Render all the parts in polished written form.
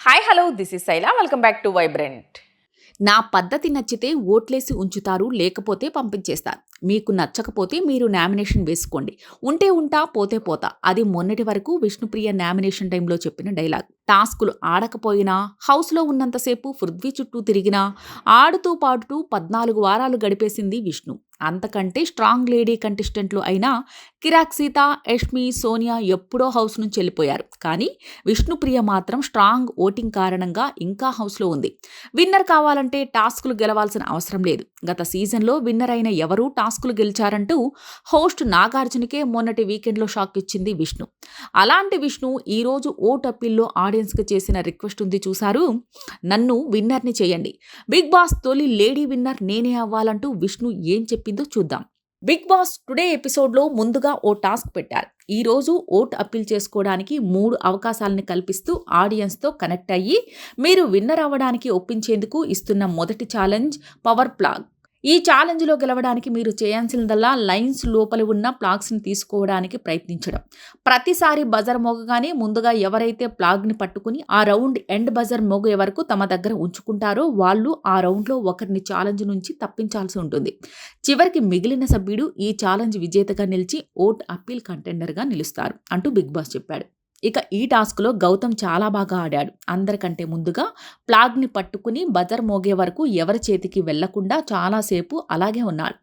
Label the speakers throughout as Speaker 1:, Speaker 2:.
Speaker 1: Hi hello this is Shaila welcome back to vibrant.
Speaker 2: నా పద్ధతి నచ్చితే ఓట్లేసి ఉంచుతారు, లేకపోతే పంపించేస్తారు. మీకు నచ్చకపోతే మీరు నామినేషన్ వేసుకోండి. ఉంటే ఉంటా, పోతే పోతా. అది మొన్నటి వరకు విష్ణుప్రియ నామినేషన్ టైంలో చెప్పిన డైలాగ్. టాస్కులు ఆడకపోయినా, హౌస్లో ఉన్నంతసేపు పృథ్వీ చుట్టూ తిరిగినా, ఆడుతూ పాడుతూ 14 వారాలు గడిపేసింది విష్ణు. అంతకంటే స్ట్రాంగ్ లేడీ కంటెస్టెంట్లు అయినా కిరాక్ సీత, యష్మి, సోనియా ఎప్పుడో హౌస్ నుంచి వెళ్ళిపోయారు. కానీ విష్ణుప్రియ మాత్రం స్ట్రాంగ్ ఓటింగ్ కారణంగా ఇంకా హౌస్లో ఉంది. విన్నర్ కావాలంటే టాస్కులు గెలవాల్సిన అవసరం లేదు. గత సీజన్లో విన్నర్ అయిన ఎవరూ టాస్కులు గెలిచారంటూ హోస్ట్ నాగార్జునకే మొన్నటి వీకెండ్లో షాక్ ఇచ్చింది విష్ణు. అలాంటి విష్ణు ఈరోజు ఓట్ అప్పీల్లో ఆడియన్స్కి చేసిన రిక్వెస్ట్ ఉంది చూశారు. నన్ను విన్నర్ని చేయండి, బిగ్ బాస్ తొలి లేడీ విన్నర్ నేనే అవ్వాలంటూ విష్ణు ఏం చెప్పిందో చూద్దాం. బిగ్ బాస్ టుడే ఎపిసోడ్లో ముందుగా ఓ టాస్క్ పెట్టారు. ఈరోజు ఓట్ అప్పీల్ చేసుకోవడానికి 3 అవకాశాలను కల్పిస్తూ ఆడియన్స్తో కనెక్ట్ అయ్యి మీరు విన్నర్ అవ్వడానికి ఒప్పించేందుకు ఇస్తున్న మొదటి ఛాలెంజ్ పవర్ ప్లాగ్. ఈ ఛాలెంజ్లో గెలవడానికి మీరు చేయాల్సిందల్లా లైన్స్ లోపల ఉన్న ప్లాగ్స్ని తీసుకోవడానికి ప్రయత్నించడం. ప్రతిసారి బజర్ మోగగానే ముందుగా ఎవరైతే ప్లాగ్ని పట్టుకుని ఆ రౌండ్ ఎండ్ బజర్ మోగే వరకు తమ దగ్గర ఉంచుకుంటారో వాళ్ళు ఆ రౌండ్లో ఒకరిని ఛాలెంజ్ నుంచి తప్పించాల్సి ఉంటుంది. చివరికి మిగిలిన సభ్యుడు ఈ ఛాలెంజ్ విజేతగా నిలిచి ఓట్ అప్పీల్ కంటెండర్గా నిలుస్తారు అంటూ బిగ్ బాస్ చెప్పాడు. ఇక ఈ టాస్క్లో గౌతమ్ చాలా బాగా ఆడాడు. అందరికంటే ముందుగా ప్లాగ్ని పట్టుకుని బజర్ మోగే వరకు ఎవరి చేతికి వెళ్లకుండా చాలాసేపు అలాగే ఉన్నాడు.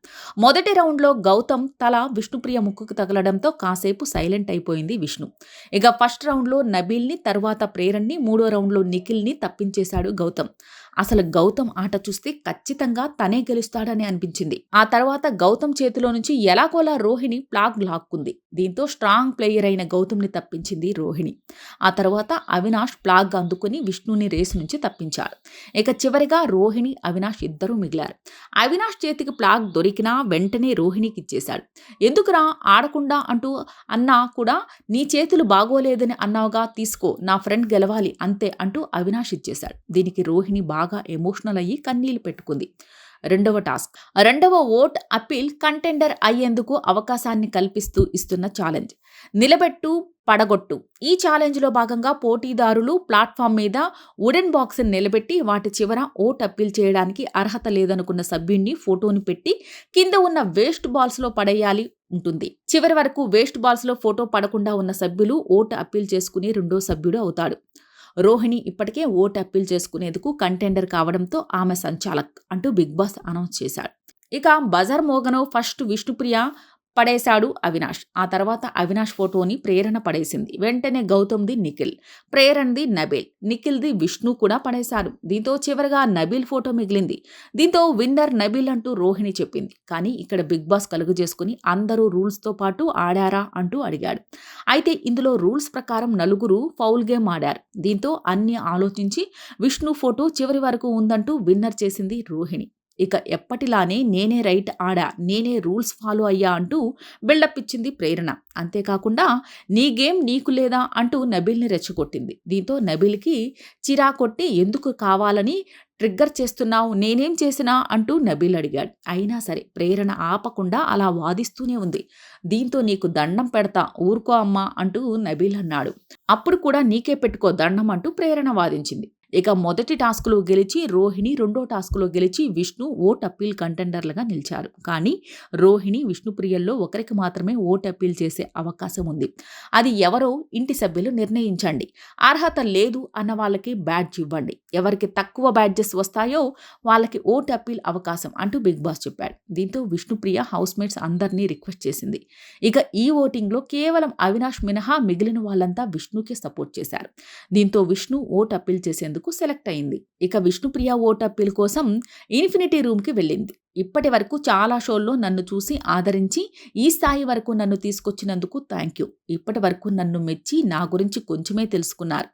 Speaker 2: మొదటి రౌండ్లో గౌతమ్ తల విష్ణుప్రియ ముక్కుకు తగలడంతో కాసేపు సైలెంట్ అయిపోయింది విష్ణు. ఇక ఫస్ట్ రౌండ్లో నబీల్ని, తర్వాత ప్రేరణ్ని, మూడో రౌండ్లో నిఖిల్ని తప్పించేశాడు గౌతమ్. అసలు గౌతమ్ ఆట చూస్తే ఖచ్చితంగా తనే గెలుస్తాడని అనిపించింది. ఆ తర్వాత గౌతమ్ చేతిలో నుంచి ఎలాగోలా రోహిణి ప్లాగ్ లాక్కుంది. దీంతో స్ట్రాంగ్ ప్లేయర్ అయిన గౌతమ్ని తప్పించింది రోహిణి. ఆ తర్వాత అవినాష్ ప్లాగ్ అందుకుని విష్ణుని రేసు నుంచి తప్పించాడు. ఇక చివరిగా రోహిణి, అవినాష్ ఇద్దరూ మిగిలారు. అవినాష్ చేతికి ప్లాగ్ దొరికినా వెంటనే రోహిణికి ఇచ్చేశాడు. ఎందుకురా ఆడకుండా అంటూ అన్నా కూడా నీ చేతులు బాగోలేదని అన్నావుగా, తీసుకో, నా ఫ్రెండ్ గెలవాలి అంతే అంటూ అవినాష్ ఇచ్చేశాడు. దీనికి రోహిణి బాగా ఎమోషనల్ అయ్యి కన్నీళ్లు పెట్టుకుంది. రెండవ టాస్క్. రెండవ ఓట్ అప్పీల్ కంటెండర్ అయ్యేందుకు అవకాశాన్ని కల్పిస్తూ ఇస్తున్న ఛాలెంజ్ నిలబెట్టు పడగొట్టు. ఈ ఛాలెంజ్లో భాగంగా పోటీదారులు ప్లాట్ఫామ్ మీద వుడెన్ బాక్స్ని నిలబెట్టి వాటి చివర ఓట్ అప్పీల్ చేయడానికి అర్హత లేదనుకున్న సభ్యుడిని ఫోటోని పెట్టి కింద ఉన్న వేస్ట్ బాల్స్లో పడేయాలి ఉంటుంది. చివరి వరకు వేస్ట్ బాల్స్లో ఫోటో పడకుండా ఉన్న సభ్యులు ఓట్ అప్పీల్ చేసుకుని రెండో సభ్యుడు అవుతాడు. రోహిణి ఇప్పటికే ఓట్ అప్పీల్ చేసుకునేందుకు కంటెండర్ కావడంతో ఆమె సంచాలక్ అంటూ బిగ్ బాస్ అనౌన్స్ చేశాడు. ఇక బజర్ మోగను ఫస్ట్ విష్ణుప్రియ పడేశాడు అవినాష్. ఆ తర్వాత అవినాష్ ఫోటోని ప్రేరణ పడేసింది. వెంటనే గౌతమ్ది నిఖిల్, ప్రేరణది నబీల్, నిఖిల్ది విష్ణు కూడా పడేశారు. దీంతో చివరిగా నబీల్ ఫోటో మిగిలింది. దీంతో విన్నర్ నబీల్ అంటూ రోహిణి చెప్పింది. కానీ ఇక్కడ బిగ్ బాస్ కలుగు చేసుకుని అందరూ రూల్స్తో పాటు ఆడారా అంటూ అడిగాడు. అయితే ఇందులో రూల్స్ ప్రకారం నలుగురు ఫౌల్ గేమ్ ఆడారు. దీంతో అన్ని ఆలోచించి విష్ణు ఫోటో చివరి వరకు ఉందంటూ విన్నర్ చేసింది రోహిణి. ఇక ఎప్పటిలానే నేనే రైట్ ఆడా, నేనే రూల్స్ ఫాలో అయ్యా అంటూ బిల్డప్ ఇచ్చింది ప్రేరణ. అంతేకాకుండా నీ గేమ్ నీకు లేదా అంటూ నబీల్ని రెచ్చగొట్టింది. దీంతో నబీల్కి చిరాకొట్టి ఎందుకు కావాలని ట్రిగ్గర్ చేస్తున్నావు, నేనేం చేసినా అంటూ నబీల్ అడిగాడు. అయినా సరే ప్రేరణ ఆపకుండా అలా వాదిస్తూనే ఉంది. దీంతో నీకు దండం పెడతా, ఊరుకో అమ్మా అంటూ నబీల్ అన్నాడు. అప్పుడు కూడా నీకే పెట్టుకో దండం అంటూ ప్రేరణ వాదించింది. ఇక మొదటి టాస్క్లో గెలిచి రోహిణి, రెండో టాస్క్లో గెలిచి విష్ణు ఓట్ అప్పీల్ కంటెండర్లుగా నిలిచారు. కానీ రోహిణి, విష్ణుప్రియల్లో ఒకరికి మాత్రమే ఓట్ అప్పీల్ చేసే అవకాశం ఉంది. అది ఎవరో ఇంటి సభ్యులు నిర్ణయించండి. అర్హత లేదు అన్న వాళ్ళకి బ్యాడ్జ్ ఇవ్వండి. ఎవరికి తక్కువ బ్యాడ్జెస్ వస్తాయో వాళ్ళకి ఓట్ అప్పీల్ అవకాశం అంటూ బిగ్ బాస్ చెప్పాడు. దీంతో విష్ణుప్రియ హౌస్ మేట్స్ అందరినీ రిక్వెస్ట్ చేసింది. ఇక ఈ ఓటింగ్లో కేవలం అవినాష్ మినహా మిగిలిన వాళ్ళంతా విష్ణుకే సపోర్ట్ చేశారు. దీంతో విష్ణు ఓట్ అప్పీల్ చేసేందుకు సెలెక్ట్ అయింది. ఇక విష్ణుప్రియ ఓట్ అప్పీల్ కోసం ఇన్ఫినిటీ రూమ్కి వెళ్ళింది. ఇప్పటి వరకు చాలా షోల్లో నన్ను చూసి ఆదరించి ఈ స్థాయి వరకు నన్ను తీసుకొచ్చినందుకు థ్యాంక్ యూ. ఇప్పటి వరకు నన్ను మెచ్చి నా గురించి కొంచెమే తెలుసుకున్నారు.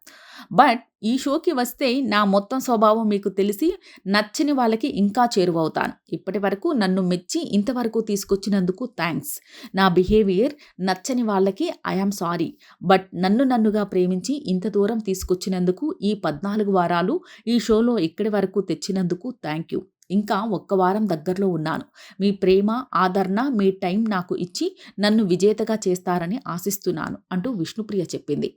Speaker 2: బట్ ఈ షోకి వస్తే నా మొత్తం స్వభావం మీకు తెలిసి నచ్చని వాళ్ళకి ఇంకా చేరువవుతాను. ఇప్పటి వరకు నన్ను మెచ్చి ఇంతవరకు తీసుకొచ్చినందుకు థ్యాంక్స్. నా బిహేవియర్ నచ్చని వాళ్ళకి ఐఆమ్ సారీ. బట్ నన్నుగా ప్రేమించి ఇంత దూరం తీసుకొచ్చినందుకు, ఈ 14 వారాలు ఈ షోలో ఇక్కడి వరకు తెచ్చినందుకు థ్యాంక్ యూ. ఇంకా ఒక్క వారం దగ్గరలో ఉన్నాను. మీ ప్రేమ, ఆదరణ, మీ టైం నాకు ఇచ్చి నన్ను విజేతగా చేస్తారని ఆశిస్తున్నాను అంటూ విష్ణుప్రియ చెప్పింది.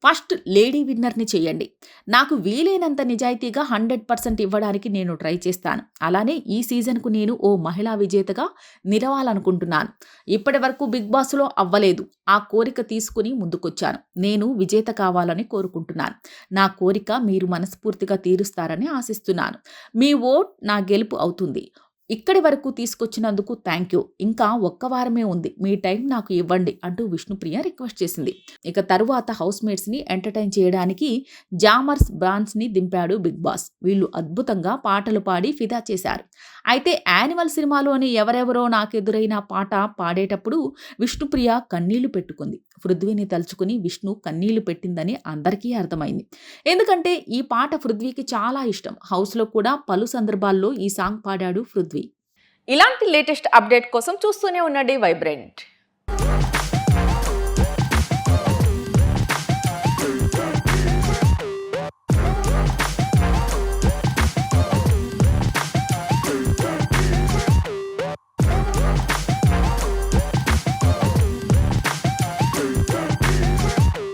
Speaker 2: ఫస్ట్ లేడీ విన్నర్ని చేయండి. నాకు వీలైనంత నిజాయితీగా 100% ఇవ్వడానికి నేను ట్రై చేస్తాను. అలానే ఈ సీజన్కు నేను ఓ మహిళా విజేతగా నిలవాలనుకుంటున్నాను. ఇప్పటి వరకు బిగ్ బాస్లో అవ్వలేదు. ఆ కోరిక తీసుకుని ముందుకొచ్చాను. నేను విజేత కావాలని కోరుకుంటున్నాను. నా కోరిక మీరు మనస్ఫూర్తిగా తీరుస్తారని ఆశిస్తున్నాను. మీ ఓట్ నా గెలుపు అవుతుంది. ఇక్కడి వరకు తీసుకొచ్చినందుకు థ్యాంక్ యూ. ఇంకా ఒక్క వారమే ఉంది. మీ టైం నాకు ఇవ్వండి అంటూ విష్ణుప్రియ రిక్వెస్ట్ చేసింది. ఇక తరువాత హౌస్ మేట్స్ని ఎంటర్టైన్ చేయడానికి జామర్స్ బ్రాండ్స్ని దింపాడు బిగ్ బాస్. వీళ్ళు అద్భుతంగా పాటలు పాడి ఫిదా చేశారు. అయితే యానిమల్ సినిమాలోని ఎవరెవరో నాకెదురైన పాట పాడేటప్పుడు విష్ణుప్రియ కన్నీళ్లు పెట్టుకుంది. పృథ్వీని తలుచుకుని విష్ణు కన్నీళ్లు పెట్టిందని అందరికీ అర్థమైంది. ఎందుకంటే ఈ పాట పృథ్వీకి చాలా ఇష్టం. హౌస్లో కూడా పలు సందర్భాల్లో ఈ సాంగ్ పాడాడు పృథ్వీ.
Speaker 1: ఇలాంటి లేటెస్ట్ అప్డేట్ కోసం చూస్తూనే ఉండండి వైబ్రెంట్.